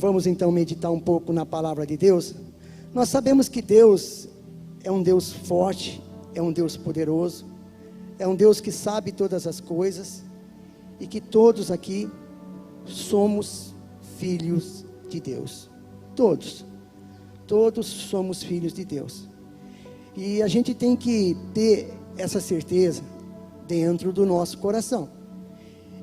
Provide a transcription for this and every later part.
Vamos então meditar um pouco na palavra de Deus. Nós sabemos que Deus é um Deus forte, é um Deus poderoso, é um Deus que sabe todas as coisas, e que todos aqui somos filhos de Deus. Todos somos filhos de Deus. E a gente tem que ter essa certeza dentro do nosso coração.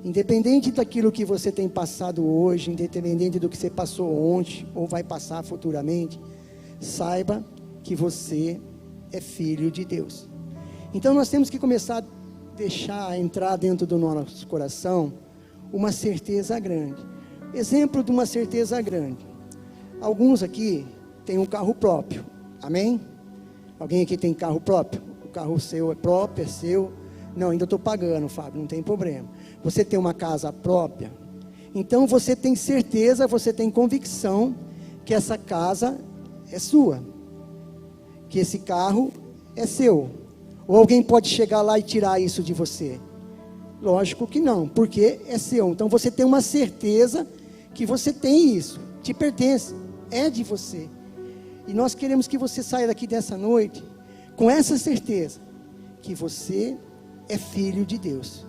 Independente daquilo que você tem passado hoje, independente do que você passou ontem ou vai passar futuramente, saiba que você é filho de Deus. Então nós temos que começar a deixar entrar dentro do nosso coração uma certeza grande. Exemplo de uma certeza grande. Alguns aqui têm um carro próprio, amém? Alguém aqui tem carro próprio? O carro seu é próprio, é seu? Não, ainda estou pagando, Fábio, não tem problema. Você tem uma casa própria? Então você tem certeza, você tem convicção que essa casa é sua, que esse carro é seu. Ou alguém pode chegar lá e tirar isso de você? Lógico que não, porque é seu. Então você tem uma certeza que você tem isso, te pertence, é de você. E nós queremos que você saia daqui dessa noite com essa certeza, que você é filho de Deus,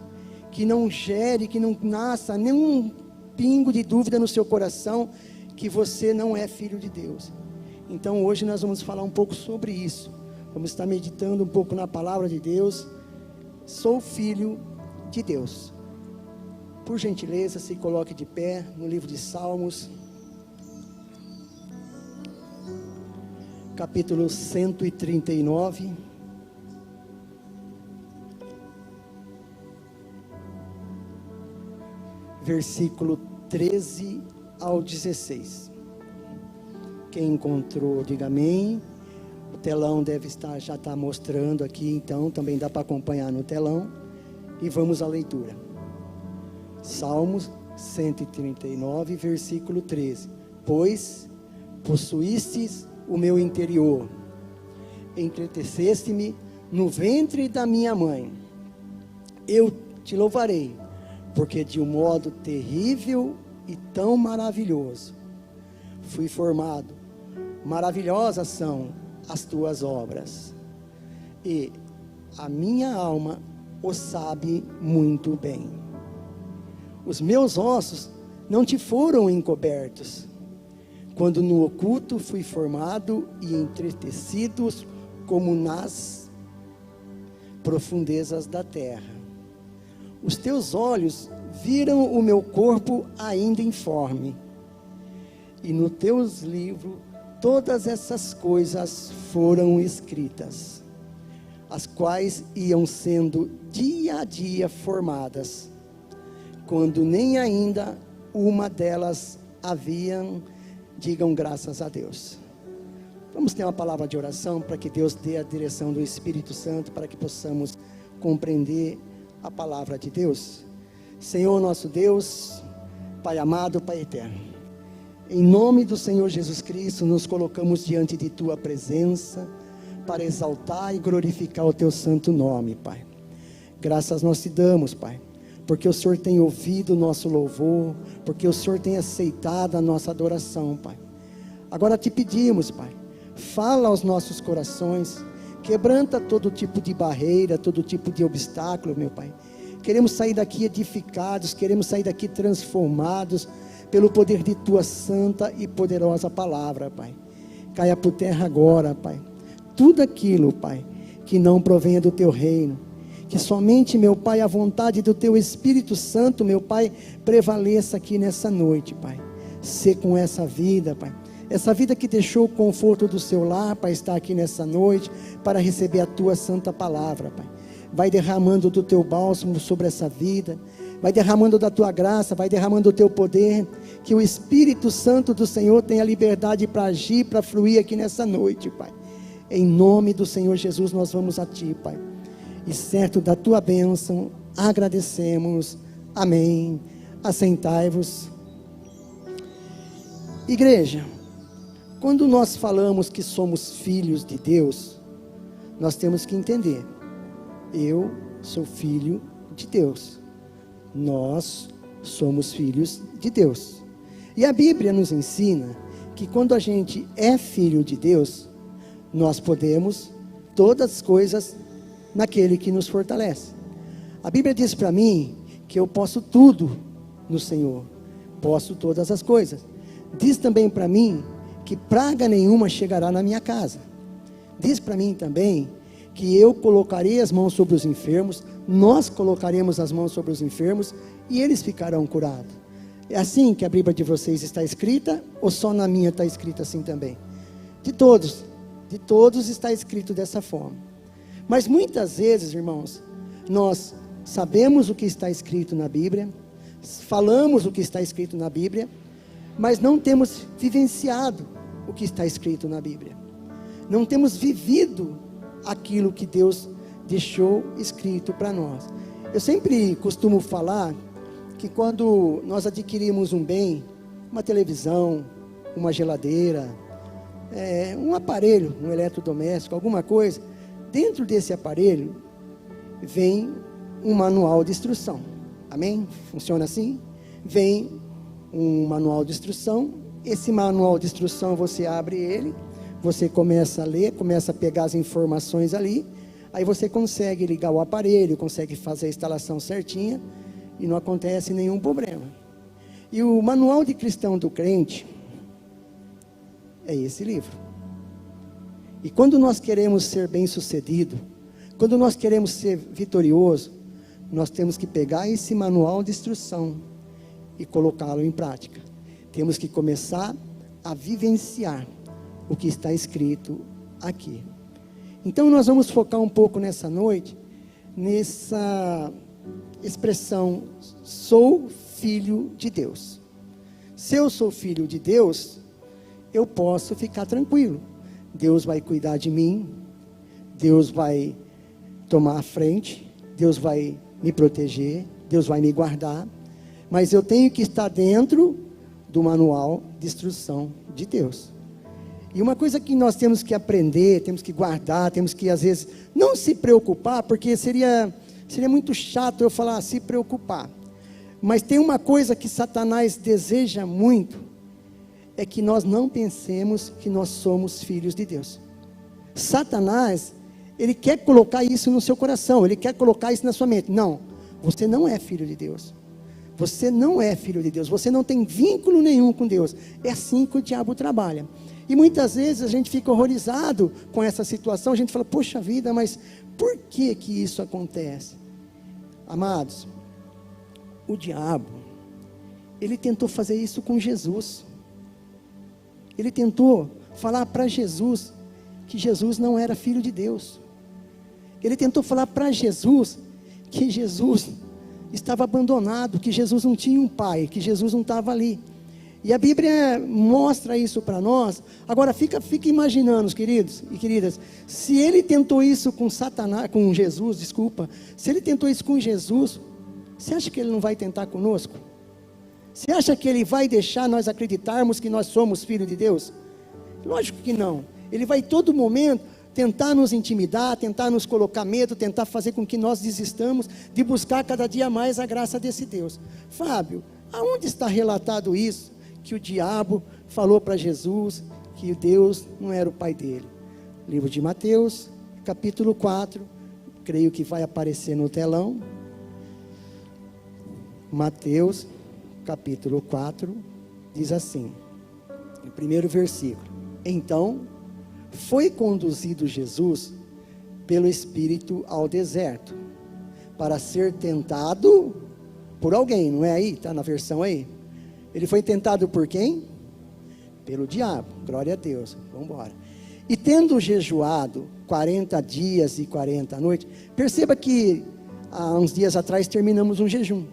que não gere, que não nasça nenhum pingo de dúvida no seu coração, que você não é filho de Deus. Então hoje nós vamos falar um pouco sobre isso, vamos estar meditando um pouco na palavra de Deus. Sou filho de Deus. Por gentileza, se coloque de pé no livro de Salmos, capítulo 139, versículo 13 ao 16. Quem encontrou, diga amém. O telão já está mostrando aqui, então também dá para acompanhar no telão. E vamos à leitura. Salmos 139, versículo 13. Pois possuístes o meu interior, entreteceste-me no ventre da minha mãe. Eu te louvarei, porque de um modo terrível e tão maravilhoso fui formado. Maravilhosas são as tuas obras, e a minha alma o sabe muito bem. Os meus ossos não te foram encobertos, quando no oculto fui formado e entretecido como nas profundezas da terra. Os teus olhos viram o meu corpo ainda informe, e no teus livros todas essas coisas foram escritas, as quais iam sendo dia a dia formadas, quando nem ainda uma delas haviam. Digam graças a Deus. Vamos ter uma palavra de oração para que Deus dê a direção do Espírito Santo, para que possamos compreender a palavra de Deus. Senhor nosso Deus, Pai amado, Pai eterno, em nome do Senhor Jesus Cristo, nos colocamos diante de Tua presença, para exaltar e glorificar o Teu santo nome, Pai. Graças nós te damos, Pai, porque o Senhor tem ouvido o nosso louvor, porque o Senhor tem aceitado a nossa adoração, Pai. Agora te pedimos, Pai, fala aos nossos corações, quebranta todo tipo de barreira, todo tipo de obstáculo, meu Pai. Queremos sair daqui edificados, queremos sair daqui transformados, pelo poder de Tua santa e poderosa palavra, Pai. Caia por terra agora, Pai, tudo aquilo, Pai, que não provenha do Teu reino, que somente, meu Pai, a vontade do Teu Espírito Santo, meu Pai, prevaleça aqui nessa noite, Pai. Sê com essa vida, Pai, essa vida que deixou o conforto do seu lar, para estar aqui nessa noite, para receber a Tua santa palavra, Pai. Vai derramando do Teu bálsamo sobre essa vida, vai derramando da Tua graça, vai derramando do Teu poder, que o Espírito Santo do Senhor tenha liberdade para agir, para fluir aqui nessa noite, Pai. Em nome do Senhor Jesus nós vamos a Ti, Pai. E certo da Tua bênção, agradecemos. Amém. Assentai-vos. Igreja, quando nós falamos que somos filhos de Deus, nós temos que entender. Eu sou filho de Deus. Nós somos filhos de Deus. E a Bíblia nos ensina que quando a gente é filho de Deus, nós podemos todas as coisas naquele que nos fortalece. A Bíblia diz para mim que eu posso tudo no Senhor, posso todas as coisas. Diz também para mim que praga nenhuma chegará na minha casa. Diz para mim também que eu colocarei as mãos sobre os enfermos, nós colocaremos as mãos sobre os enfermos e eles ficarão curados. É assim que a Bíblia de vocês está escrita ou só na minha está escrita assim também? De todos está escrito dessa forma. Mas muitas vezes, irmãos, nós sabemos o que está escrito na Bíblia, falamos o que está escrito na Bíblia, mas não temos vivenciado o que está escrito na Bíblia. Não temos vivido aquilo que Deus deixou escrito para nós. Eu sempre costumo falar que quando nós adquirimos um bem, uma televisão, uma geladeira, um aparelho, um eletrodoméstico, alguma coisa, dentro desse aparelho vem um manual de instrução. Amém? Funciona assim? Vem um manual de instrução. Esse manual de instrução você abre ele, você começa a ler, começa a pegar as informações ali, aí você consegue ligar o aparelho, consegue fazer a instalação certinha e não acontece nenhum problema. E o manual de cristão do crente é esse livro. E quando nós queremos ser bem-sucedido, quando nós queremos ser vitorioso, nós temos que pegar esse manual de instrução e colocá-lo em prática. Temos que começar a vivenciar o que está escrito aqui. Então nós vamos focar um pouco nessa noite, nessa expressão, sou filho de Deus. Se eu sou filho de Deus, eu posso ficar tranquilo. Deus vai cuidar de mim, Deus vai tomar a frente, Deus vai me proteger, Deus vai me guardar, mas eu tenho que estar dentro do manual de instrução de Deus. E uma coisa que nós temos que aprender, temos que guardar, temos que às vezes não se preocupar, porque seria muito chato eu falar se preocupar, mas tem uma coisa que Satanás deseja muito, é que nós não pensemos que nós somos filhos de Deus. Satanás, ele quer colocar isso no seu coração, ele quer colocar isso na sua mente. Não, você não é filho de Deus. Você não é filho de Deus, você não tem vínculo nenhum com Deus. É assim que o diabo trabalha. E muitas vezes a gente fica horrorizado com essa situação, a gente fala, poxa vida, mas por que que isso acontece? Amados, o diabo, ele tentou fazer isso com Jesus. Ele tentou falar para Jesus que Jesus não era filho de Deus. Ele tentou falar para Jesus que Jesus estava abandonado, que Jesus não tinha um pai, que Jesus não estava ali. E a Bíblia mostra isso para nós. Agora fica imaginando, queridos e queridas, se ele tentou isso com Satanás, com Jesus, desculpa, se ele tentou isso com Jesus, você acha que ele não vai tentar conosco? Você acha que ele vai deixar nós acreditarmos que nós somos filhos de Deus? Lógico que não. Ele vai todo momento tentar nos intimidar, tentar nos colocar medo, tentar fazer com que nós desistamos de buscar cada dia mais a graça desse Deus. Fábio, aonde está relatado isso? Que o diabo falou para Jesus que Deus não era o pai dele. Livro de Mateus, capítulo 4, creio que vai aparecer no telão. Mateus, capítulo 4, diz assim, no primeiro versículo: então foi conduzido Jesus pelo Espírito ao deserto, para ser tentado por alguém, não é aí? Está na versão aí? Ele foi tentado por quem? Pelo diabo, glória a Deus, vamos embora. E tendo jejuado 40 dias e 40 noites, perceba que há uns dias atrás terminamos um jejum,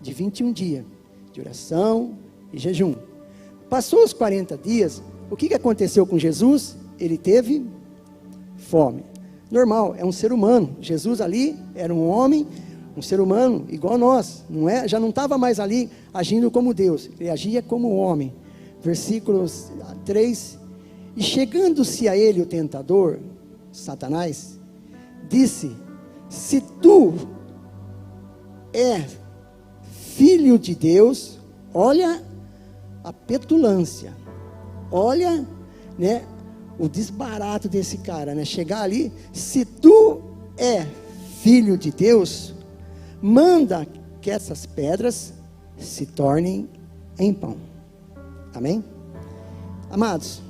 de 21 dias, de oração e jejum. Passou os 40 dias, o que aconteceu com Jesus? Ele teve fome. Normal, é um ser humano. Jesus ali era um homem, um ser humano igual a nós, não é? Já não estava mais ali agindo como Deus, ele agia como homem. Versículos 3: e chegando-se a ele o tentador, Satanás, disse: se tu és filho de Deus, olha a petulância. Olha, né, o desbarato desse cara, né? Chegar ali, se tu é filho de Deus, manda que essas pedras se tornem em pão. Amém? Amados,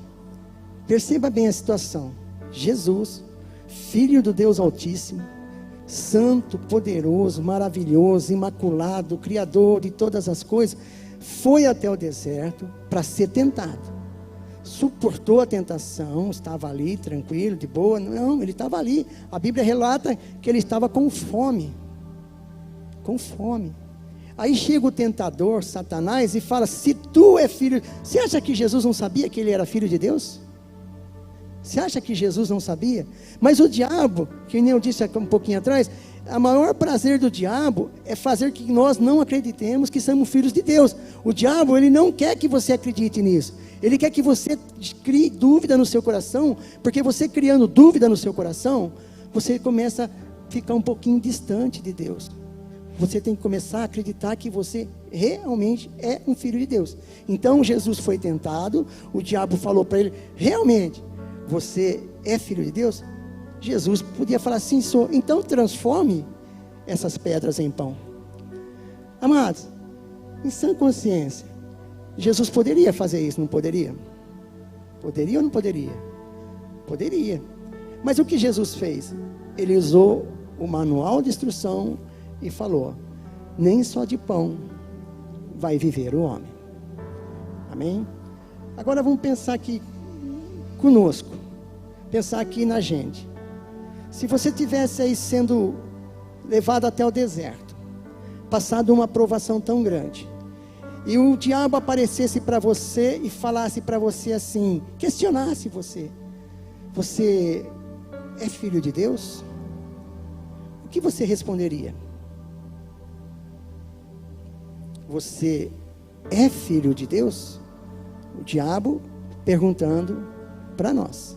perceba bem a situação. Jesus, Filho do Deus Altíssimo, Santo, poderoso, maravilhoso, imaculado, Criador de todas as coisas, foi até o deserto para ser tentado. Suportou a tentação, estava ali tranquilo, de boa. Não, ele estava ali. A Bíblia relata que ele estava com fome. Com fome. Aí chega o tentador, Satanás, e fala: se tu é filho... Você acha que Jesus não sabia que ele era filho de Deus? Você acha que Jesus não sabia? Mas o diabo, que nem eu disse um pouquinho atrás, o maior prazer do diabo é fazer que nós não acreditemos que somos filhos de Deus. O diabo, ele não quer que você acredite nisso. Ele quer que você crie dúvida no seu coração, porque você criando dúvida no seu coração, você começa a ficar um pouquinho distante de Deus. Você tem que começar a acreditar que você realmente é um filho de Deus. Então Jesus foi tentado, o diabo falou para ele: realmente, você é filho de Deus? Jesus podia falar: sim, sou. Então transforme essas pedras em pão. Amados, em sã consciência, Jesus poderia fazer isso, não poderia? Poderia ou não poderia? Poderia. Mas o que Jesus fez? Ele usou o manual de instrução e falou: nem só de pão vai viver o homem. Amém? Agora vamos pensar aqui conosco. Pensar aqui na gente. Se você tivesse aí sendo levado até o deserto, passado uma provação tão grande, e o diabo aparecesse para você e falasse para você assim, questionasse você: você é filho de Deus? O que você responderia? Você é filho de Deus? O diabo perguntando para nós.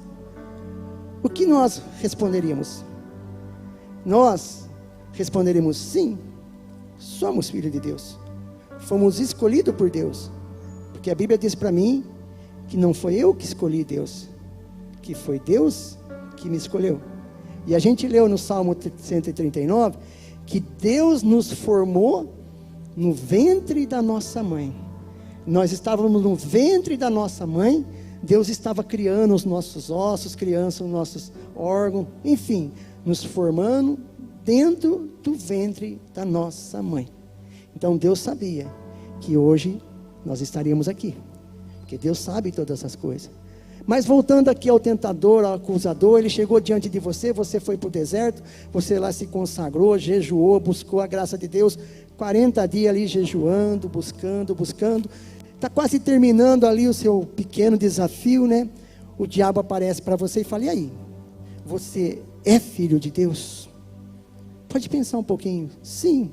O que nós responderíamos? Nós responderíamos: sim, somos filhos de Deus. Fomos escolhidos por Deus. Porque a Bíblia diz para mim que não foi eu que escolhi Deus, que foi Deus que me escolheu. E a gente leu no Salmo 139 que Deus nos formou no ventre da nossa mãe. Nós estávamos no ventre da nossa mãe. Deus estava criando os nossos ossos, criando os nossos órgãos, enfim, nos formando dentro do ventre da nossa mãe. Então Deus sabia que hoje nós estaríamos aqui, porque Deus sabe todas essas coisas. Mas voltando aqui ao tentador, ao acusador, ele chegou diante de você, você foi para o deserto, você lá se consagrou, jejuou, buscou a graça de Deus, 40 dias ali jejuando, buscando, está quase terminando ali o seu pequeno desafio, né? O diabo aparece para você e fala: e aí? Você é filho de Deus? Pode pensar um pouquinho. Sim,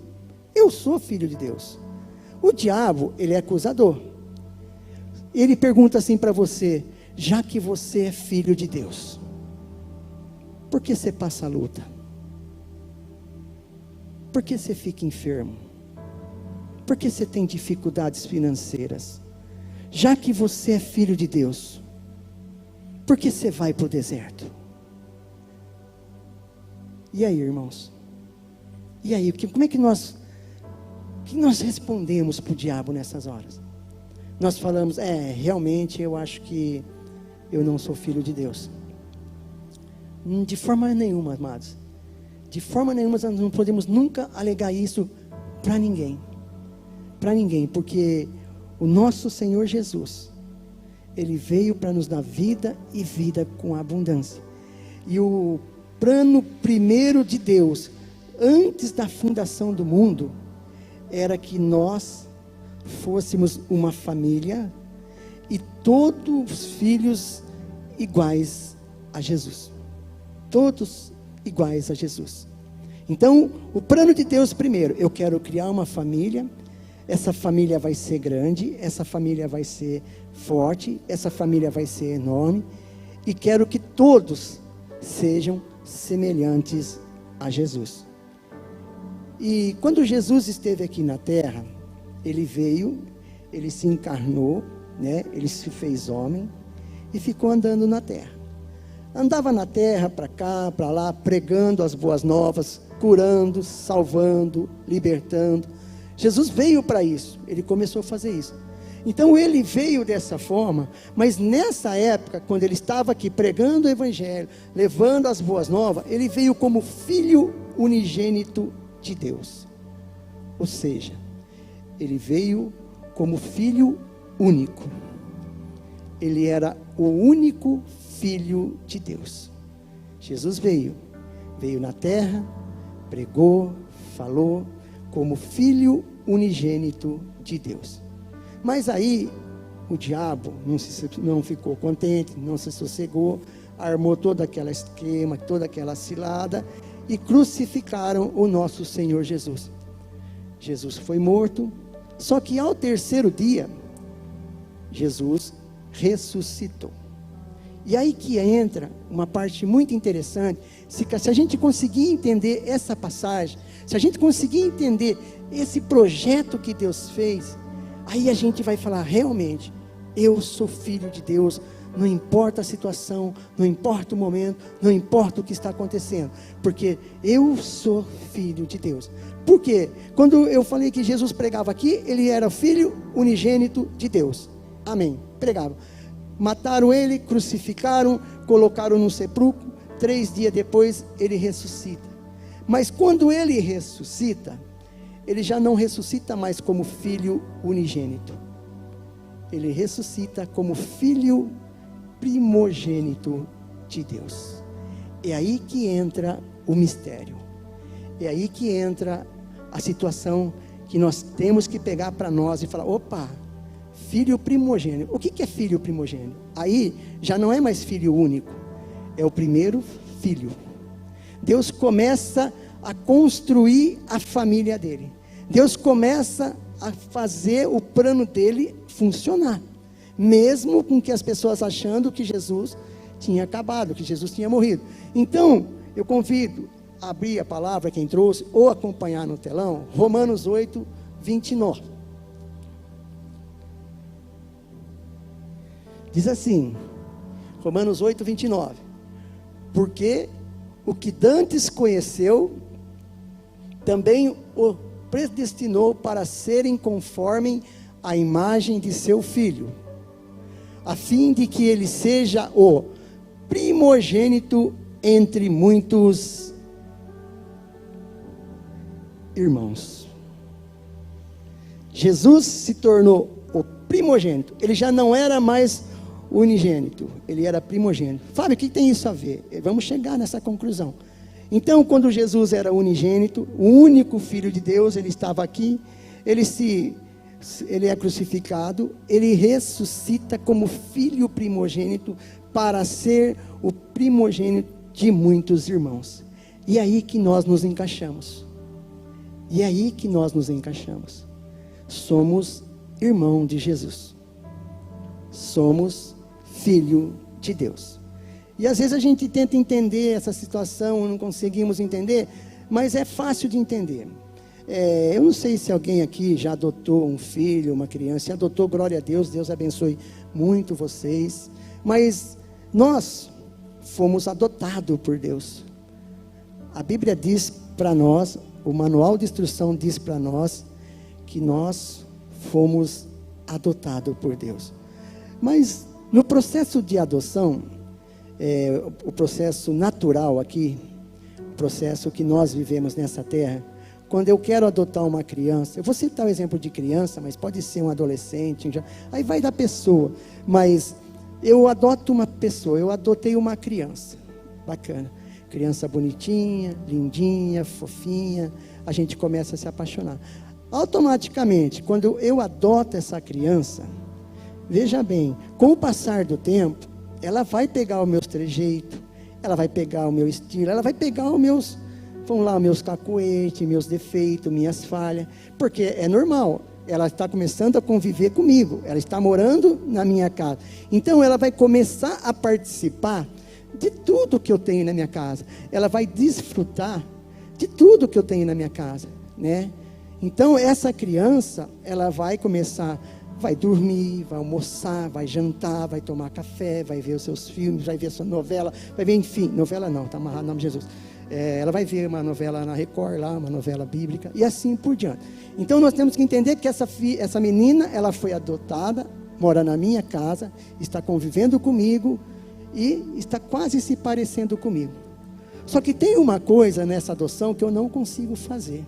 eu sou filho de Deus. O diabo, ele é acusador. Ele pergunta assim para você: já que você é filho de Deus, por que você passa a luta? Por que você fica enfermo? Por que você tem dificuldades financeiras? Já que você é filho de Deus, por que você vai para o deserto? E aí, irmãos? E aí, como é que nós respondemos para o diabo nessas horas? Nós falamos: realmente eu acho que eu não sou filho de Deus. De forma nenhuma, amados. De forma nenhuma nós não podemos nunca alegar isso para ninguém. Para ninguém, porque o nosso Senhor Jesus, Ele veio para nos dar vida e vida com abundância. E o plano primeiro de Deus, antes da fundação do mundo, era que nós fôssemos uma família e todos os filhos iguais a Jesus. Todos iguais a Jesus. Então, o plano de Deus primeiro: eu quero criar uma família. Essa família vai ser grande, essa família vai ser forte, essa família vai ser enorme, e quero que todos sejam semelhantes a Jesus. E quando Jesus esteve aqui na terra, Ele veio, Ele se encarnou, né? Ele se fez homem e ficou andando na terra. Andava na terra, para cá, para lá, pregando as boas novas, curando, salvando, libertando. Jesus veio para isso, ele começou a fazer isso. Então ele veio dessa forma, mas nessa época, quando ele estava aqui pregando o evangelho, levando as boas novas, ele veio como filho unigênito de Deus. Ou seja, ele veio como filho único. Ele era o único filho de Deus. Jesus veio na terra, pregou, falou, como filho unigênito de Deus. Mas aí, o diabo não ficou contente, não se sossegou, armou todo aquele esquema, toda aquela cilada, e crucificaram o nosso Senhor Jesus. Jesus foi morto, só que ao terceiro dia, Jesus ressuscitou. E aí que entra uma parte muito interessante. Se a gente conseguir entender essa passagem, se a gente conseguir entender esse projeto que Deus fez, aí a gente vai falar, realmente, eu sou filho de Deus, não importa a situação, não importa o momento, não importa o que está acontecendo, porque eu sou filho de Deus. Por quê? Quando eu falei que Jesus pregava aqui, ele era filho unigênito de Deus. Amém. Pregava. Mataram ele, crucificaram, colocaram no sepulcro, 3 dias depois ele ressuscita. Mas quando ele ressuscita, ele já não ressuscita mais como filho unigênito. Ele ressuscita como filho primogênito de Deus. É aí que entra o mistério. É aí que entra a situação que nós temos que pegar para nós e falar, opa, filho primogênito. O que é filho primogênito? Aí já não é mais filho único, é o primeiro filho. Deus começa a construir a família dele. Deus começa a fazer o plano dele funcionar, mesmo com que as pessoas achando que Jesus tinha acabado, que Jesus tinha morrido. Então, eu convido a abrir a palavra, quem trouxe, ou acompanhar no telão, Romanos 8, 29. Diz assim, Romanos 8, 29. Porque o que dantes conheceu, também o predestinou para serem conforme a imagem de seu filho, a fim de que ele seja o primogênito entre muitos irmãos. Jesus se tornou o primogênito. Ele já não era mais unigênito, ele era primogênito. Fábio, o que tem isso a ver? Vamos chegar nessa conclusão. Então, quando Jesus era unigênito, o único filho de Deus, ele estava aqui, ele é crucificado, ele ressuscita como filho primogênito para ser o primogênito de muitos irmãos. E é aí que nós nos encaixamos. E é aí que nós nos encaixamos. Somos irmão de Jesus. Somos filho de Deus. E às vezes a gente tenta entender essa situação, não conseguimos entender, mas é fácil de entender. Eu não sei se alguém aqui já adotou um filho, uma criança, se adotou, glória a Deus, Deus abençoe muito vocês, mas nós fomos adotados por Deus. A Bíblia diz para nós, o manual de instrução diz para nós, que nós fomos adotados por Deus. Mas no processo de adoção, o processo natural aqui, o processo que nós vivemos nessa terra, quando eu quero adotar uma criança, eu vou citar o exemplo de criança, mas pode ser um adolescente, aí vai da pessoa, mas eu adoto uma pessoa, eu adotei uma criança, bacana, criança bonitinha, lindinha, fofinha, a gente começa a se apaixonar. Automaticamente, quando eu adoto essa criança, veja bem, com o passar do tempo, ela vai pegar os meus trejeitos, ela vai pegar o meu estilo, ela vai pegar os meus, meus cacuetes, meus defeitos, minhas falhas, porque é normal, ela está começando a conviver comigo, ela está morando na minha casa, então ela vai começar a participar de tudo que eu tenho na minha casa, ela vai desfrutar de tudo que eu tenho na minha casa, né? Então essa criança, ela vai começar vai dormir, vai almoçar, vai jantar, vai tomar café, vai ver os seus filmes, vai ver a sua novela, vai ver, enfim, novela não, está amarrado no nome de Jesus. Ela vai ver uma novela na Record lá, uma novela bíblica, e assim por diante. Então nós temos que entender que essa menina, ela foi adotada, mora na minha casa, está convivendo comigo, e está quase se parecendo comigo. Só que tem uma coisa nessa adoção que eu não consigo fazer.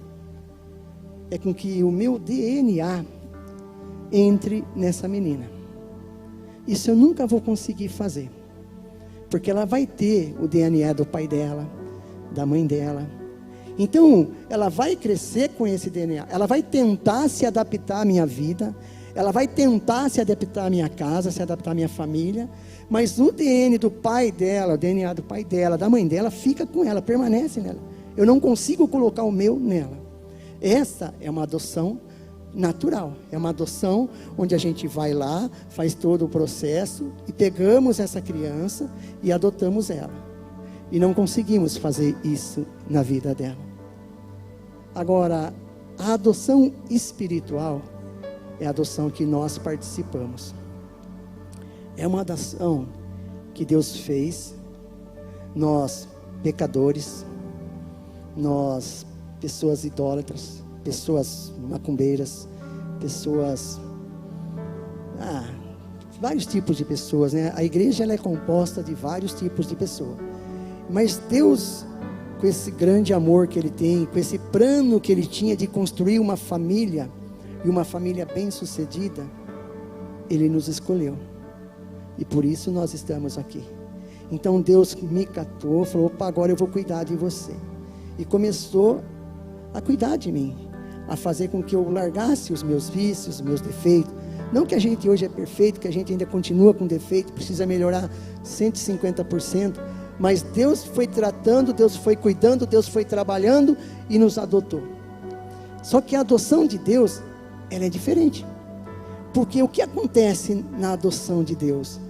É com que o meu DNA entre nessa menina. Isso eu nunca vou conseguir fazer. Porque ela vai ter o DNA do pai dela, da mãe dela. Então, ela vai crescer com esse DNA. Ela vai tentar se adaptar à minha vida. Ela vai tentar se adaptar à minha casa, se adaptar à minha família. Mas o DNA do pai dela, o DNA do pai dela, da mãe dela, fica com ela, permanece nela. Eu não consigo colocar o meu nela. Essa é uma adoção natural. É uma adoção onde a gente vai lá, faz todo o processo e pegamos essa criança e adotamos ela. E não conseguimos fazer isso na vida dela. Agora, a adoção espiritual é a adoção que nós participamos. É uma adoção que Deus fez. Nós, pecadores, nós, pessoas idólatras, pessoas macumbeiras, pessoas, vários tipos de pessoas, né? A igreja ela é composta de vários tipos de pessoas. Mas Deus, com esse grande amor que Ele tem, com esse plano que Ele tinha de construir uma família, e uma família bem-sucedida, Ele nos escolheu. E por isso nós estamos aqui. Então Deus me catou, falou, opa, agora eu vou cuidar de você. E começou a cuidar de mim, a fazer com que eu largasse os meus vícios, os meus defeitos. Não que a gente hoje é perfeito, que a gente ainda continua com defeito, precisa melhorar 150%, mas Deus foi tratando, Deus foi cuidando, Deus foi trabalhando e nos adotou. Só que a adoção de Deus, ela é diferente. Porque o que acontece na adoção de Deus?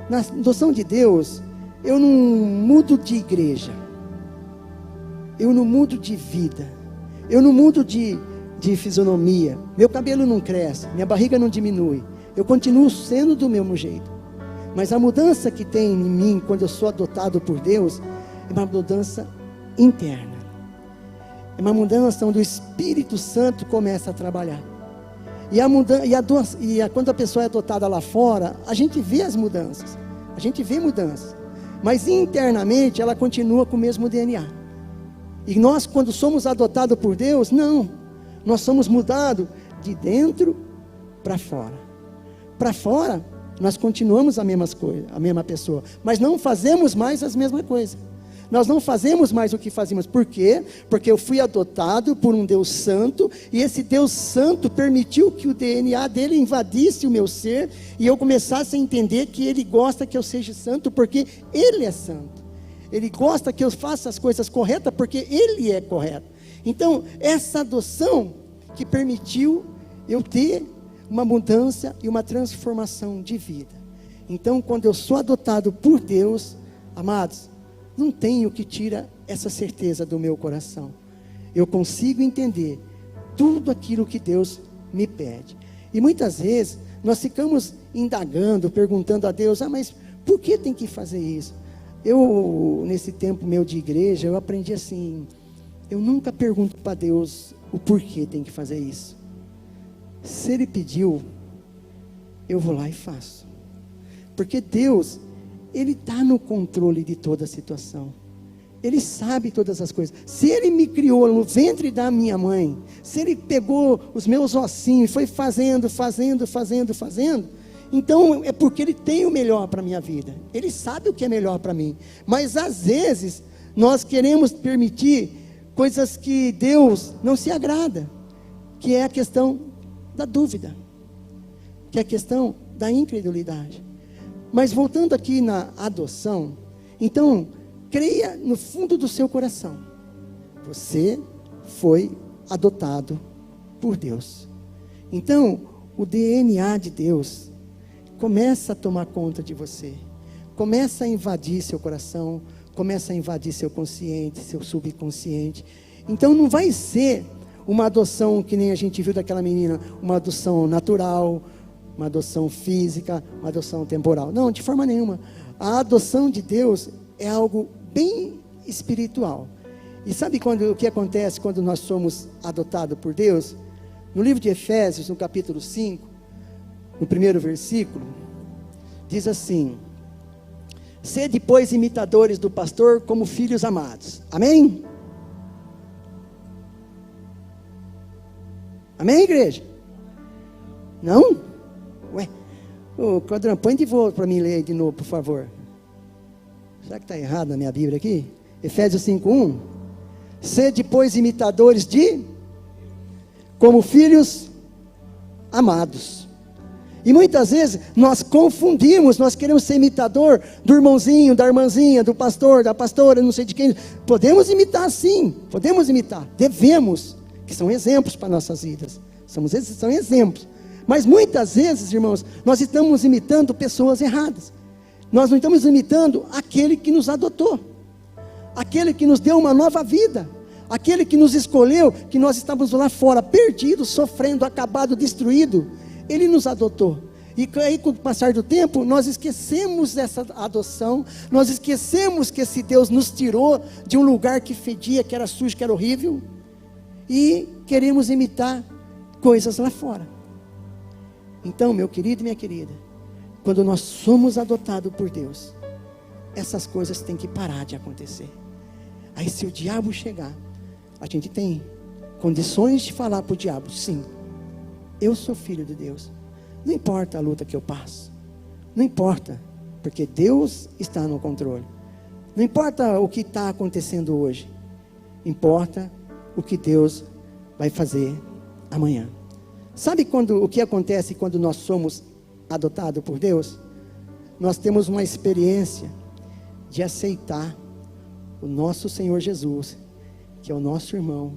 Na adoção de Deus, eu não mudo de igreja, eu não mudo de vida, eu não mudo de fisionomia, meu cabelo não cresce, minha barriga não diminui, eu continuo sendo do mesmo jeito. Mas a mudança que tem em mim, quando eu sou adotado por Deus, é uma mudança interna. É uma mudança onde o Espírito Santo começa a trabalhar. Quando a pessoa é adotada lá fora, a gente vê as mudanças. A gente vê mudanças. Mas internamente ela continua com o mesmo DNA. E nós, quando somos adotados por Deus, não. Nós somos mudados de dentro para fora. Para fora, nós continuamos a mesma coisa, a mesma pessoa. Mas não fazemos mais as mesmas coisas. Nós não fazemos mais o que fazíamos. Por quê? Porque eu fui adotado por um Deus santo, e esse Deus santo permitiu que o DNA dele invadisse o meu ser, e eu começasse a entender que ele gosta que eu seja santo, porque ele é santo. Ele gosta que eu faça as coisas corretas, porque ele é correto. Então, essa adoção que permitiu eu ter uma mudança e uma transformação de vida. Então, quando eu sou adotado por Deus, amados, não tem o que tira essa certeza do meu coração. Eu consigo entender tudo aquilo que Deus me pede. E muitas vezes nós ficamos indagando, perguntando a Deus, mas por que tem que fazer isso? Eu, nesse tempo meu de igreja, eu aprendi assim, eu nunca pergunto para Deus o porquê tem que fazer isso. Se Ele pediu, eu vou lá e faço. Porque Deus, Ele está no controle de toda a situação. Ele sabe todas as coisas. Se Ele me criou no ventre da minha mãe, se Ele pegou os meus ossinhos e foi fazendo, então é porque Ele tem o melhor para a minha vida. Ele sabe o que é melhor para mim. Mas às vezes, nós queremos permitir coisas que Deus não se agrada, que é a questão da dúvida, que é a questão da incredulidade. Mas voltando aqui na adoção, então, creia no fundo do seu coração, você foi adotado por Deus. Então, o DNA de Deus começa a tomar conta de você, começa a invadir seu coração, começa a invadir seu consciente, seu subconsciente. Então, não vai ser uma adoção que nem a gente viu daquela menina, uma adoção natural, uma adoção física, uma adoção temporal. Não, de forma nenhuma. A adoção de Deus é algo bem espiritual. E sabe o que acontece quando nós somos adotados por Deus? No livro de Efésios, no capítulo 5, no primeiro versículo, diz assim: sede, pois, imitadores do pastor como filhos amados. Amém? Amém, igreja? Não? Ué, Codrão, põe de volta para mim ler de novo, por favor. Será que está errado na minha Bíblia aqui? Efésios 5:1. Sede, pois, imitadores como filhos amados. E muitas vezes nós confundimos, nós queremos ser imitador do irmãozinho, da irmãzinha, do pastor, da pastora, não sei de quem. Podemos imitar sim, podemos imitar, devemos, que são exemplos para nossas vidas. São exemplos. Mas muitas vezes, irmãos, nós estamos imitando pessoas erradas. Nós não estamos imitando aquele que nos adotou, aquele que nos deu uma nova vida, aquele que nos escolheu, que nós estávamos lá fora, perdidos, sofrendo, acabado, destruído. Ele nos adotou. E aí, com o passar do tempo, nós esquecemos dessa adoção, nós esquecemos que esse Deus nos tirou de um lugar que fedia, que era sujo, que era horrível, e queremos imitar coisas lá fora. Então, meu querido e minha querida, quando nós somos adotados por Deus, essas coisas têm que parar de acontecer. Aí, se o diabo chegar, a gente tem condições de falar para o diabo: sim, eu sou filho de Deus. Não importa a luta que eu passo, não importa, porque Deus está no controle. Não importa o que está acontecendo hoje, importa o que Deus vai fazer amanhã. Sabe o que acontece quando nós somos adotados por Deus? Nós temos uma experiência de aceitar o nosso Senhor Jesus, que é o nosso irmão,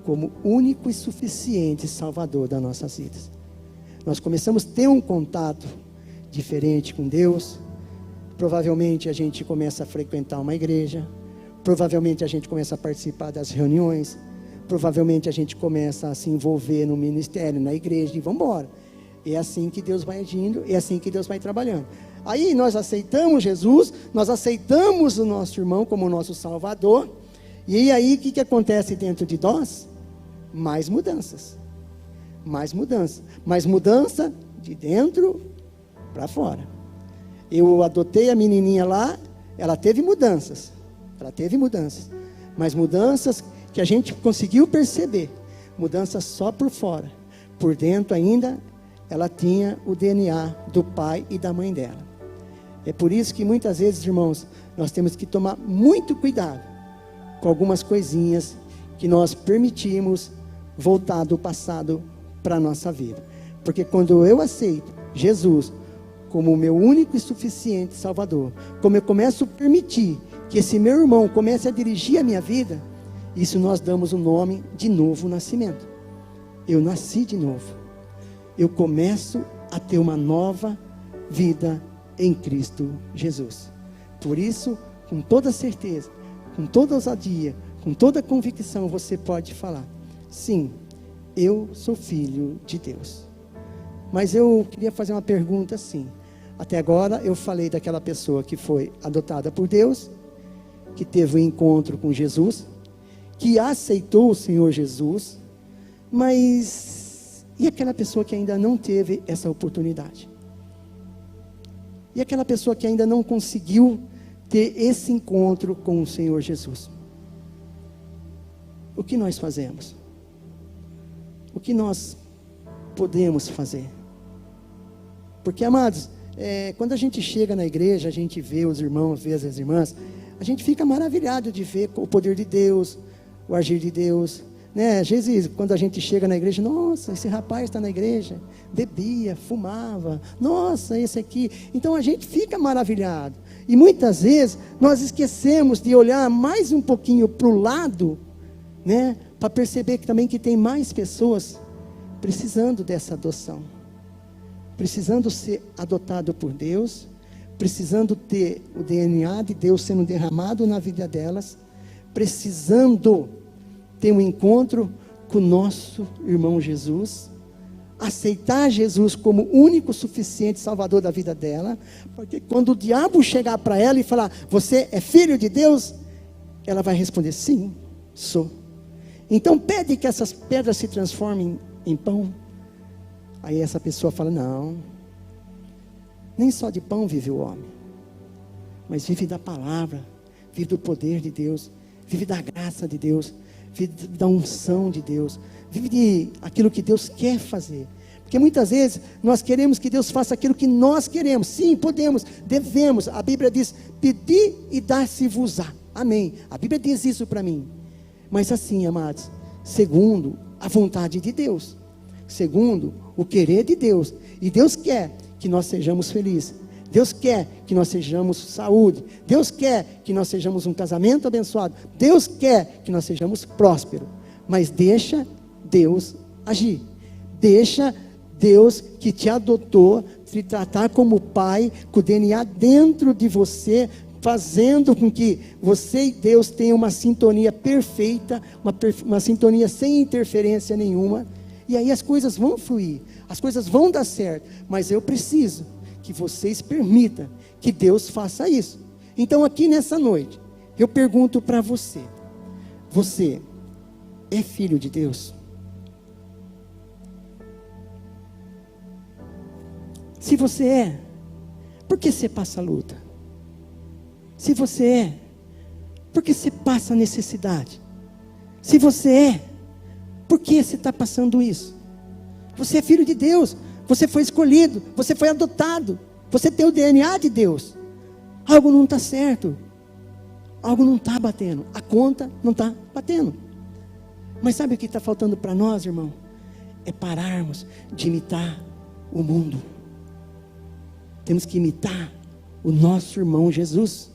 como único e suficiente Salvador das nossas vidas. Nós começamos a ter um contato diferente com Deus. Provavelmente a gente começa a frequentar uma igreja, provavelmente a gente começa a participar das reuniões, provavelmente a gente começa a se envolver no ministério, na igreja, e vamos embora. É assim que Deus vai agindo, é assim que Deus vai trabalhando. Aí nós aceitamos Jesus, nós aceitamos o nosso irmão como nosso Salvador, e aí o que acontece dentro de nós? Mais mudanças, mais mudança de dentro para fora. Eu adotei a menininha lá, ela teve mudanças, mas mudanças que a gente conseguiu perceber, mudanças só por fora, por dentro ainda ela tinha o DNA do pai e da mãe dela. É por isso que muitas vezes, irmãos, nós temos que tomar muito cuidado com algumas coisinhas que nós permitimos voltar do passado para a nossa vida. Porque quando eu aceito Jesus como o meu único e suficiente Salvador, como eu começo a permitir que esse meu irmão comece a dirigir a minha vida, isso nós damos o nome de novo nascimento. Eu nasci de novo. Eu começo a ter uma nova vida em Cristo Jesus. Por isso, com toda certeza, com toda ousadia, com toda convicção, você pode falar: sim, eu sou filho de Deus. Mas eu queria fazer uma pergunta assim. Até agora eu falei daquela pessoa que foi adotada por Deus, que teve um encontro com Jesus, que aceitou o Senhor Jesus, mas e aquela pessoa que ainda não teve essa oportunidade? E aquela pessoa que ainda não conseguiu ter esse encontro com o Senhor Jesus? O que nós fazemos? O que nós podemos fazer? Porque, amados, quando a gente chega na igreja, a gente vê os irmãos, vê as irmãs, a gente fica maravilhado de ver o poder de Deus, o agir de Deus, né? Às vezes, quando a gente chega na igreja, nossa, esse rapaz está na igreja, bebia, fumava, nossa, esse aqui. Então a gente fica maravilhado. E muitas vezes nós esquecemos de olhar mais um pouquinho para o lado, né? Para perceber que também que tem mais pessoas precisando dessa adoção, precisando ser adotado por Deus, precisando ter o DNA de Deus sendo derramado na vida delas, precisando ter um encontro com o nosso irmão Jesus, aceitar Jesus como único, suficiente Salvador da vida dela, porque quando o diabo chegar para ela e falar, você é filho de Deus, ela vai responder, sim, sou. Então pede que essas pedras se transformem em pão. Aí essa pessoa fala, não, nem só de pão vive o homem, mas vive da palavra, vive do poder de Deus, vive da graça de Deus, vive da unção de Deus, vive de aquilo que Deus quer fazer. Porque muitas vezes nós queremos que Deus faça aquilo que nós queremos. Sim, podemos, devemos. A Bíblia diz, pedir e dar-se-vos-á. Amém. A Bíblia diz isso para mim. Mas assim, amados, segundo a vontade de Deus, segundo o querer de Deus. E Deus quer que nós sejamos felizes. Deus quer que nós sejamos saúde. Deus quer que nós sejamos um casamento abençoado. Deus quer que nós sejamos prósperos. Mas deixa Deus agir. Deixa Deus que te adotou, te tratar como pai, com o DNA dentro de você, fazendo com que você e Deus tenham uma sintonia perfeita, uma sintonia sem interferência nenhuma. E aí as coisas vão fluir, as coisas vão dar certo. Mas eu preciso que vocês permitam que Deus faça isso. Então aqui nessa noite, eu pergunto para você, você é filho de Deus? Se você é, por que você passa luta? Se você é, por que você passa necessidade? Se você é, por que você está passando isso? Você é filho de Deus, você foi escolhido, você foi adotado, você tem o DNA de Deus. Algo não está certo, algo não está batendo, a conta não está batendo. Mas sabe o que está faltando para nós, irmão? É pararmos de imitar o mundo. Temos que imitar o nosso irmão Jesus.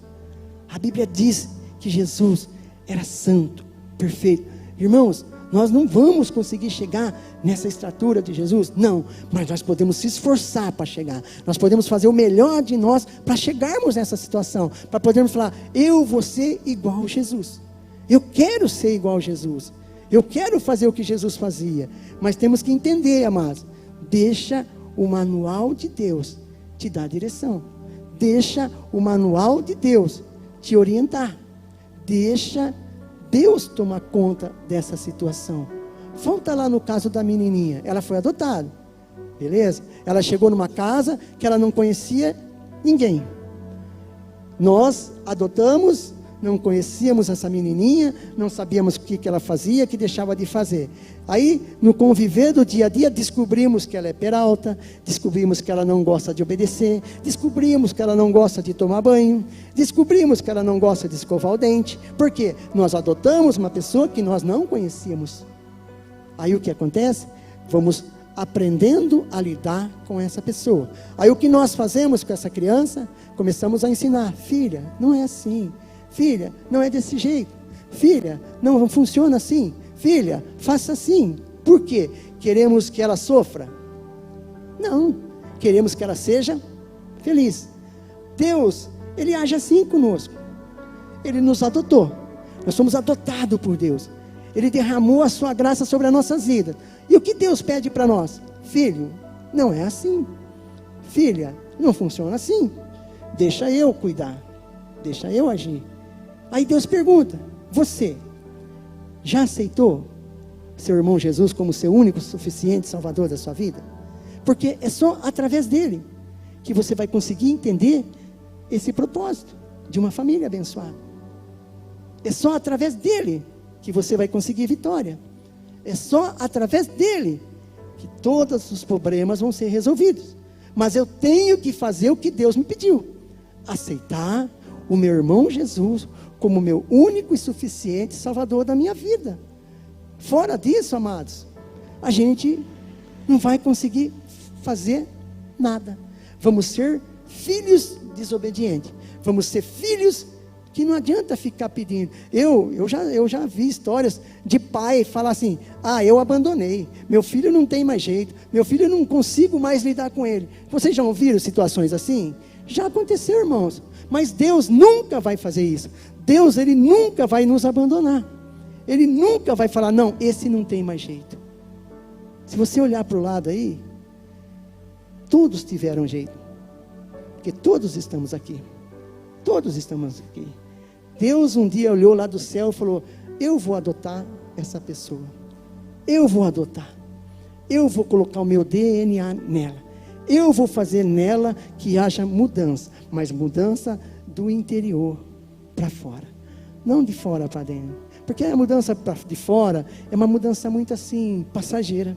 A Bíblia diz que Jesus era santo, perfeito. Irmãos, nós não vamos conseguir chegar nessa estatura de Jesus, não, mas nós podemos se esforçar para chegar. Nós podemos fazer o melhor de nós para chegarmos nessa situação, para podermos falar, eu vou ser igual a Jesus. Eu quero ser igual a Jesus. Eu quero fazer o que Jesus fazia. Mas temos que entender, amados, deixa o manual de Deus te dar direção. Deixa o manual de Deus te orientar. Deixa Deus tomar conta dessa situação. Volta lá no caso da menininha. Ela foi adotada, beleza? Ela chegou numa casa que ela não conhecia ninguém. Nós adotamos, não conhecíamos essa menininha, não sabíamos o que ela fazia, o que deixava de fazer. Aí, no conviver do dia a dia, descobrimos que ela é peralta, descobrimos que ela não gosta de obedecer, descobrimos que ela não gosta de tomar banho, descobrimos que ela não gosta de escovar o dente. Por quê? Nós adotamos uma pessoa que nós não conhecíamos. Aí o que acontece? Vamos aprendendo a lidar com essa pessoa. Aí o que nós fazemos com essa criança? Começamos a ensinar, filha, não é assim. Filha, não é desse jeito. Filha, não funciona assim. Filha, faça assim. Por quê? Queremos que ela sofra? Não. Queremos que ela seja feliz. Deus, Ele age assim conosco. Ele nos adotou. Nós somos adotados por Deus. Ele derramou a sua graça sobre as nossas vidas. E o que Deus pede para nós? Filho, não é assim. Filha, não funciona assim. Deixa eu cuidar. Deixa eu agir. Aí Deus pergunta, você já aceitou seu irmão Jesus como seu único, suficiente Salvador da sua vida? Porque é só através dele que você vai conseguir entender esse propósito de uma família abençoada. É só através dele que você vai conseguir vitória. É só através dele que todos os problemas vão ser resolvidos. Mas eu tenho que fazer o que Deus me pediu. Aceitar o meu irmão Jesus como meu único e suficiente Salvador da minha vida. Fora disso, amados, a gente não vai conseguir fazer nada. Vamos ser filhos desobedientes. Vamos ser filhos que não adianta ficar pedindo. Eu já vi histórias de pai falar assim, eu abandonei, meu filho não tem mais jeito, meu filho eu não consigo mais lidar com ele. Vocês já ouviram situações assim? Já aconteceu, irmãos. Mas Deus nunca vai fazer isso. Deus, Ele nunca vai nos abandonar. Ele nunca vai falar, não, esse não tem mais jeito. Se você olhar para o lado aí, todos tiveram jeito. Porque todos estamos aqui. Todos estamos aqui. Deus um dia olhou lá do céu e falou: eu vou adotar essa pessoa. Eu vou adotar. Eu vou colocar o meu DNA nela. Eu vou fazer nela que haja mudança. Mas mudança do interior para fora. Não de fora para dentro. Porque a mudança de fora é uma mudança muito assim, passageira.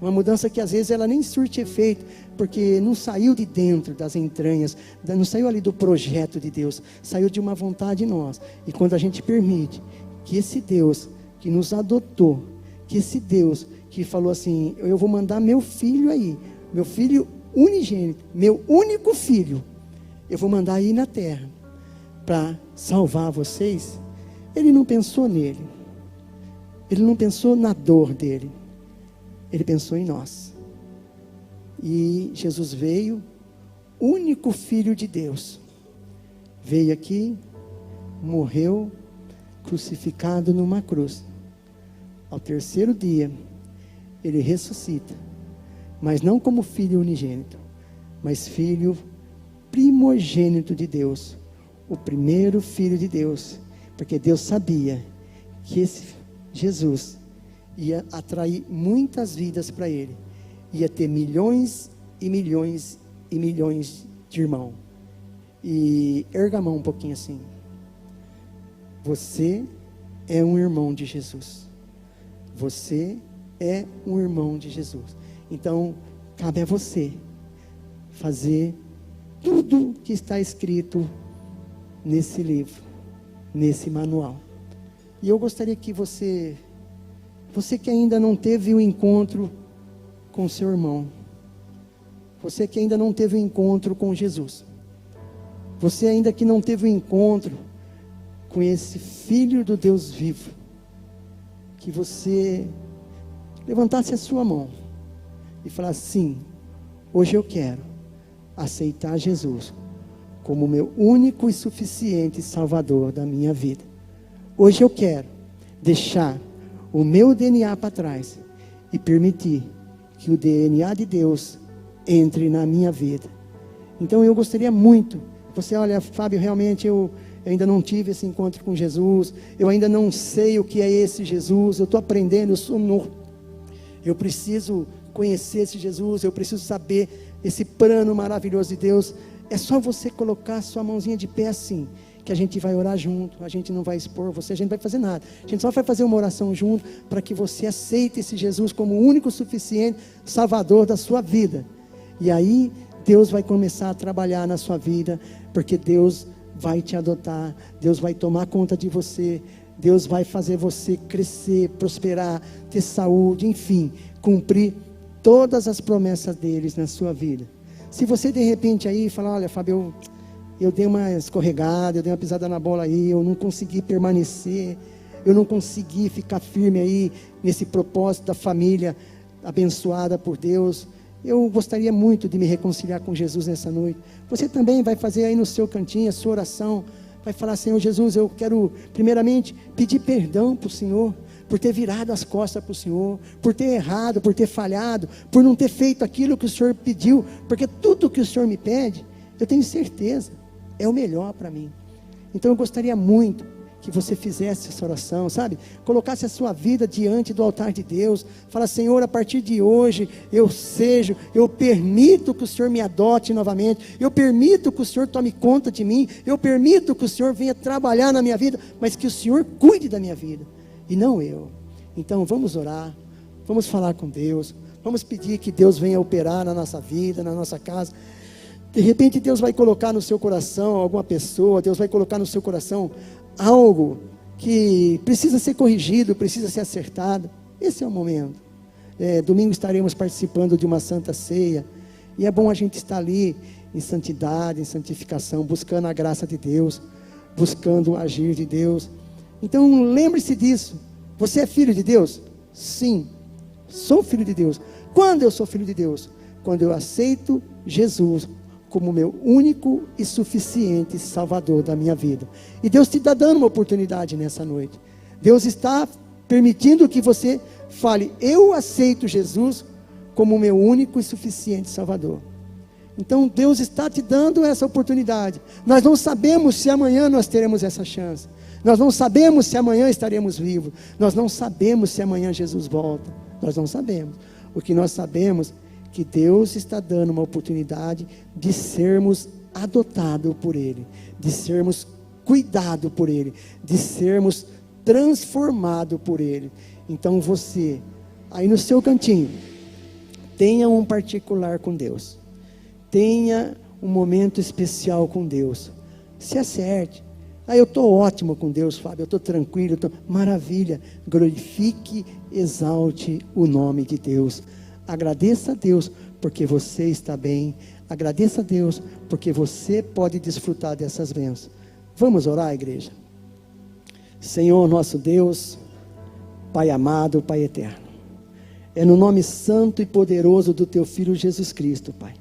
Uma mudança que às vezes ela nem surte efeito, porque não saiu de dentro das entranhas, não saiu ali do projeto de Deus, saiu de uma vontade nossa. E quando a gente permite que esse Deus que nos adotou, que esse Deus que falou assim: eu vou mandar meu filho aí, meu filho unigênito, meu único filho, eu vou mandar aí na terra, para salvar vocês. Ele não pensou nele, ele não pensou na dor dele, ele pensou em nós. E Jesus veio, único Filho de Deus, veio aqui, morreu, crucificado numa cruz. Ao terceiro dia, ele ressuscita, mas não como filho unigênito, mas filho primogênito de Deus, o primeiro filho de Deus, porque Deus sabia que esse Jesus ia atrair muitas vidas para ele, ia ter milhões e milhões e milhões de irmãos. E erga a mão um pouquinho assim. Você é um irmão de Jesus. Você é um irmão de Jesus. Então, cabe a você fazer tudo que está escrito nesse livro, nesse manual. E eu gostaria que você que ainda não teve o encontro com seu irmão, você que ainda não teve o encontro com Jesus, você ainda que não teve o encontro com esse Filho do Deus vivo, que você levantasse a sua mão e falasse: sim, hoje eu quero aceitar Jesus como meu único e suficiente Salvador da minha vida. Hoje eu quero deixar o meu DNA para trás e permitir que o DNA de Deus entre na minha vida. Então eu gostaria muito, você olha, Fábio, realmente eu ainda não tive esse encontro com Jesus, eu ainda não sei o que é esse Jesus, eu estou aprendendo, eu sou novo, eu preciso conhecer esse Jesus, eu preciso saber esse plano maravilhoso de Deus. É só você colocar a sua mãozinha de pé assim, que a gente vai orar junto. A gente não vai expor você, a gente não vai fazer nada, a gente só vai fazer uma oração junto, para que você aceite esse Jesus como o único suficiente Salvador da sua vida. E aí Deus vai começar a trabalhar na sua vida, porque Deus vai te adotar, Deus vai tomar conta de você, Deus vai fazer você crescer, prosperar, ter saúde, enfim, cumprir todas as promessas deles na sua vida. Se você de repente aí falar: olha, Fábio, eu dei uma escorregada, eu dei uma pisada na bola aí, eu não consegui permanecer, eu não consegui ficar firme aí nesse propósito da família abençoada por Deus, eu gostaria muito de me reconciliar com Jesus nessa noite. Você também vai fazer aí no seu cantinho a sua oração, vai falar: Senhor Jesus, eu quero primeiramente pedir perdão para o Senhor, por ter virado as costas para o Senhor, por ter errado, por ter falhado, por não ter feito aquilo que o Senhor pediu, porque tudo que o Senhor me pede, eu tenho certeza, é o melhor para mim. Então eu gostaria muito que você fizesse essa oração, sabe? Colocasse a sua vida diante do altar de Deus. Fala: Senhor, a partir de hoje, eu permito que o Senhor me adote novamente, eu permito que o Senhor tome conta de mim, eu permito que o Senhor venha trabalhar na minha vida, mas que o Senhor cuide da minha vida, e não eu. Então vamos orar, vamos falar com Deus, vamos pedir que Deus venha operar na nossa vida, na nossa casa. De repente Deus vai colocar no seu coração alguma pessoa, Deus vai colocar no seu coração algo que precisa ser corrigido, precisa ser acertado. Esse é o momento. Domingo estaremos participando de uma santa ceia, e é bom a gente estar ali em santidade, em santificação, buscando a graça de Deus, buscando o agir de Deus. Então lembre-se disso. Você é filho de Deus? Sim, sou filho de Deus. Quando eu sou filho de Deus? Quando eu aceito Jesus como meu único e suficiente Salvador da minha vida. E Deus te está dando uma oportunidade nessa noite. Deus está permitindo que você fale: eu aceito Jesus como o meu único e suficiente Salvador. Então Deus está te dando essa oportunidade. Nós não sabemos se amanhã nós teremos essa chance. Nós não sabemos se amanhã estaremos vivos. Nós não sabemos se amanhã Jesus volta. Nós não sabemos. O que nós sabemos é que Deus está dando uma oportunidade de sermos adotados por Ele, de sermos cuidados por Ele, de sermos transformados por Ele. Então você, aí no seu cantinho, tenha um particular com Deus. Tenha um momento especial com Deus. Se acerte. Eu estou ótimo com Deus, Fábio, eu estou tranquilo, maravilha. Glorifique, exalte o nome de Deus. Agradeça a Deus porque você está bem. Agradeça a Deus porque você pode desfrutar dessas bênçãos. Vamos orar, igreja? Senhor nosso Deus, Pai amado, Pai eterno, é no nome santo e poderoso do Teu Filho Jesus Cristo, Pai,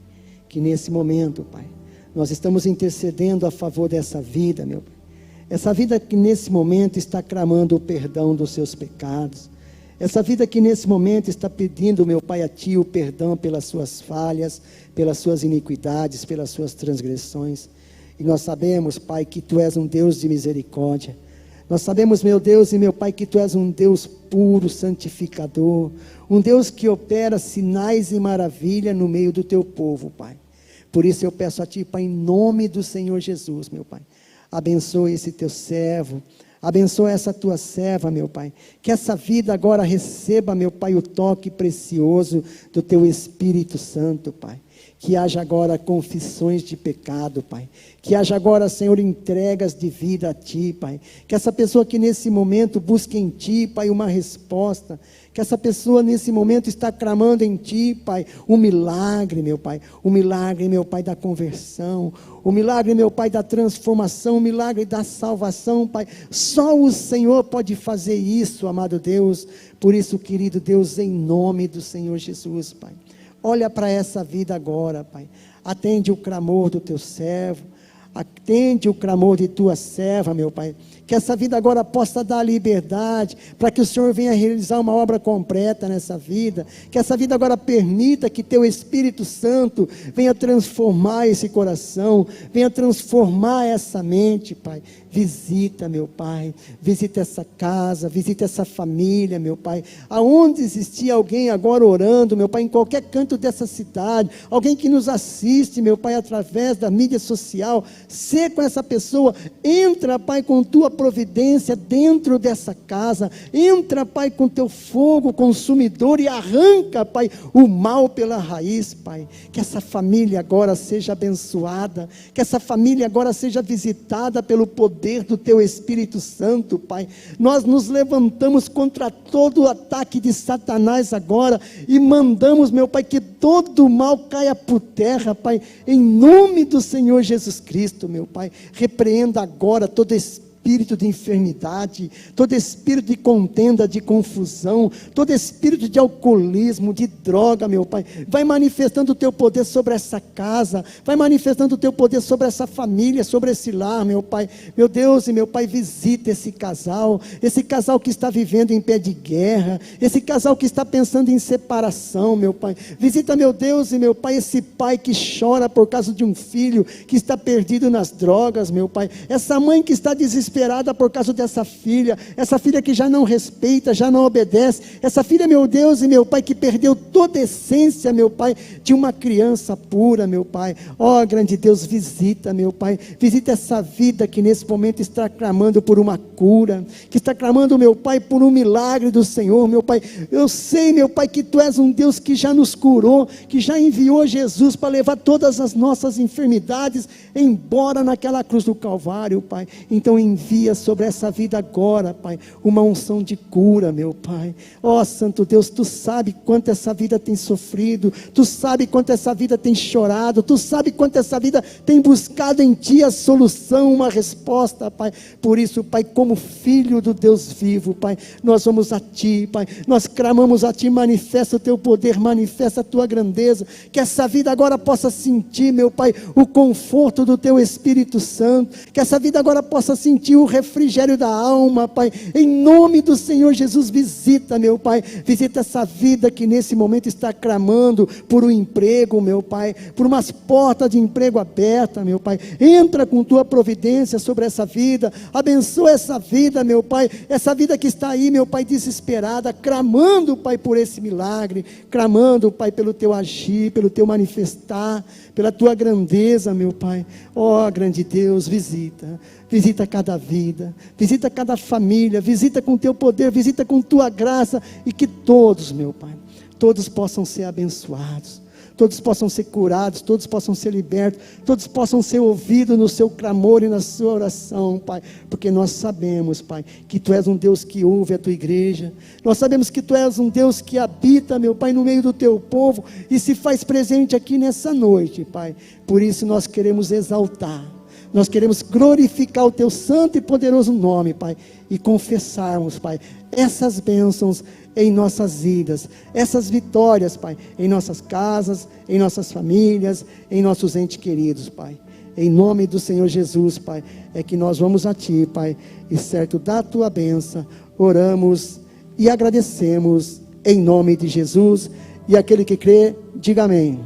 que nesse momento, Pai, nós estamos intercedendo a favor dessa vida, meu Pai. Essa vida que nesse momento está clamando o perdão dos seus pecados. Essa vida que nesse momento está pedindo, meu Pai, a Ti o perdão pelas suas falhas, pelas suas iniquidades, pelas suas transgressões. E nós sabemos, Pai, que Tu és um Deus de misericórdia. Nós sabemos, meu Deus e meu Pai, que Tu és um Deus puro, santificador. Um Deus que opera sinais e maravilha no meio do Teu povo, Pai. Por isso eu peço a Ti, Pai, em nome do Senhor Jesus, meu Pai. Abençoe esse Teu servo. Abençoa essa Tua serva, meu Pai. Que essa vida agora receba, meu Pai, o toque precioso do Teu Espírito Santo, Pai. Que haja agora confissões de pecado, Pai. Que haja agora, Senhor, entregas de vida a Ti, Pai. Que essa pessoa que nesse momento busque em Ti, Pai, uma resposta. Que essa pessoa nesse momento está clamando em Ti, Pai, um milagre, meu Pai. Um milagre, meu Pai, da conversão. O milagre, meu Pai, da transformação. O milagre da salvação, Pai. Só o Senhor pode fazer isso, amado Deus. Por isso, querido Deus, em nome do Senhor Jesus, Pai. Olha para essa vida agora, Pai. Atende o clamor do Teu servo. Atende o clamor de Tua serva, meu Pai. Que essa vida agora possa dar liberdade, para que o Senhor venha realizar uma obra completa nessa vida. Que essa vida agora permita que Teu Espírito Santo venha transformar esse coração, venha transformar essa mente, Pai. Visita, meu Pai, visita essa casa, visita essa família, meu Pai. Aonde existir alguém agora orando, meu Pai, em qualquer canto dessa cidade, alguém que nos assiste, meu Pai, através da mídia social, ser com essa pessoa, entra, Pai, com Tua providência dentro dessa casa, entra, Pai, com Teu fogo consumidor e arranca, Pai, o mal pela raiz, Pai. Que essa família agora seja abençoada, que essa família agora seja visitada pelo poder do Teu Espírito Santo, Pai. Nós nos levantamos contra todo o ataque de Satanás agora e mandamos, meu Pai, que todo o mal caia por terra, Pai, em nome do Senhor Jesus Cristo, meu Pai. Repreenda agora todo espírito de enfermidade, todo espírito de contenda, de confusão, todo espírito de alcoolismo, de droga, meu Pai. Vai manifestando o Teu poder sobre essa casa, vai manifestando o Teu poder sobre essa família, sobre esse lar, meu Pai. Meu Deus e meu Pai, visita esse casal que está vivendo em pé de guerra, esse casal que está pensando em separação, meu Pai. Visita, meu Deus e meu Pai, esse pai que chora por causa de um filho que está perdido nas drogas, meu Pai. Essa mãe que está desesperada por causa dessa filha, essa filha que já não respeita, já não obedece, essa filha, meu Deus e meu Pai, que perdeu toda a essência, meu Pai, de uma criança pura, meu Pai. Ó, grande Deus, visita, meu Pai, visita essa vida que nesse momento está clamando por uma cura, que está clamando, meu Pai, por um milagre do Senhor, meu Pai. Eu sei, meu Pai, que Tu és um Deus que já nos curou, que já enviou Jesus para levar todas as nossas enfermidades embora naquela cruz do Calvário, Pai. Então envia sobre essa vida agora, Pai, uma unção de cura, meu Pai. Ó, Santo Deus, Tu sabe quanto essa vida tem sofrido, Tu sabe quanto essa vida tem chorado, Tu sabe quanto essa vida tem buscado em Ti a solução, uma resposta, Pai. Por isso, Pai, como filho do Deus vivo, Pai, nós vamos a Ti, Pai, nós clamamos a Ti, manifesta o Teu poder, manifesta a Tua grandeza, que essa vida agora possa sentir, meu Pai, o conforto do Teu Espírito Santo, que essa vida agora possa sentir, sentir o refrigério da alma, Pai. Em nome do Senhor Jesus, visita, meu Pai. Visita essa vida que nesse momento está clamando por um emprego, meu Pai. Por umas portas de emprego abertas, meu Pai. Entra com tua providência sobre essa vida. Abençoa essa vida, meu Pai. Essa vida que está aí, meu Pai, desesperada, clamando, Pai, por esse milagre. Clamando, Pai, pelo teu agir, pelo teu manifestar, pela tua grandeza, meu Pai. Ó, grande Deus, visita cada vida, visita cada família, visita com teu poder, visita com tua graça, e que todos, meu Pai, todos possam ser abençoados, todos possam ser curados, todos possam ser libertos, todos possam ser ouvidos no seu clamor e na sua oração, Pai, porque nós sabemos, Pai, que Tu és um Deus que ouve a Tua igreja, nós sabemos que Tu és um Deus que habita, meu Pai, no meio do Teu povo, e se faz presente aqui nessa noite, Pai. Por isso nós queremos exaltar, nós queremos glorificar o Teu santo e poderoso nome, Pai, e confessarmos, Pai, essas bênçãos em nossas vidas, essas vitórias, Pai, em nossas casas, em nossas famílias, em nossos entes queridos, Pai. Em nome do Senhor Jesus, Pai, é que nós vamos a Ti, Pai, e certo da Tua bênção, oramos e agradecemos em nome de Jesus, e aquele que crê, diga amém.